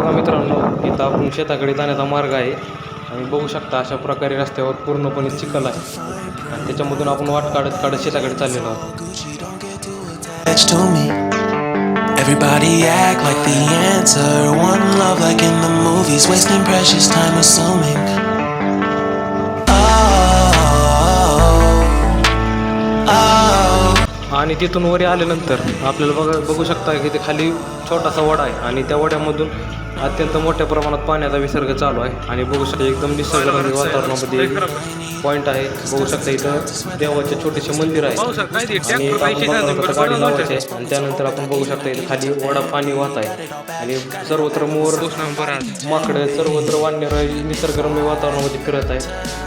बघा मित्रांनो, इथं आपण शेताकडे जाण्याचा मार्ग आहे आणि बघू शकता अशा प्रकारे रस्त्यावर पूर्णपणे चिखल आहे आणि त्याच्यामधून आपण वाट काढत काढत शेताकडे चाललेलो आहोत. To me, everybody act like the answer. One love like in the movies, wasting precious time assuming. आणि तिथून वरी आल्यानंतर आपल्याला बघू शकता की ते खाली छोटासा वडा आहे आणि त्या वड्यामधून अत्यंत मोठ्या प्रमाणात पाण्याचा विसर्ग चालू आहे आणि बघू शकता एकदम निसर्गरम्य वातावरणामध्ये एक पॉईंट आहे. बघू शकता इथं देवाचे छोटेसे मंदिर आहे आणि गाडी लावायची आहे आणि त्यानंतर आपण बघू शकता इथं खाली वडा पाणी वाहत आहे आणि सर्वत्र मोर माकडं सर्वत्र वानर निसर्गरम्य वातावरणामध्ये फिरत आहे.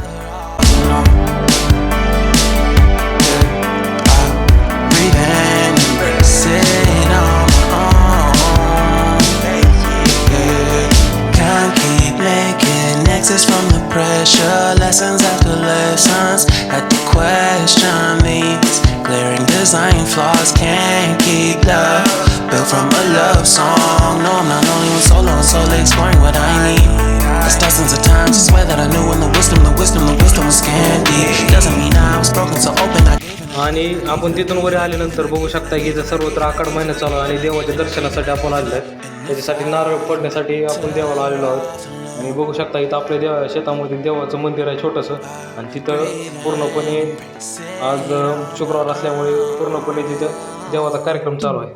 From the pressure, lessons after lessons, had to question these glaring design flaws. Can't keep love built from a love song. No, I'm not only one solo, I'm solely exploring what I need. It's dozens of times, I swear that I knew when the wisdom was scanty. Doesn't mean I was broken, so open I आणि आपण तिथून worry आल्यानंतर बघू शकता की इथं सर्वत्र आखाड महिना चालू आहे आणि देवाच्या दर्शनासाठी आपण आलेलो आहे. त्याच्यासाठी नारळ फोडण्यासाठी आपण देवाला आलेलो आहोत आणि बघू शकता इथं आपल्या शेतामध्ये देवाचं मंदिर आहे छोटंसं आणि तिथं पूर्णपणे आज शुक्रवार असल्यामुळे पूर्णपणे तिथं देवाचा कार्यक्रम चालू आहे.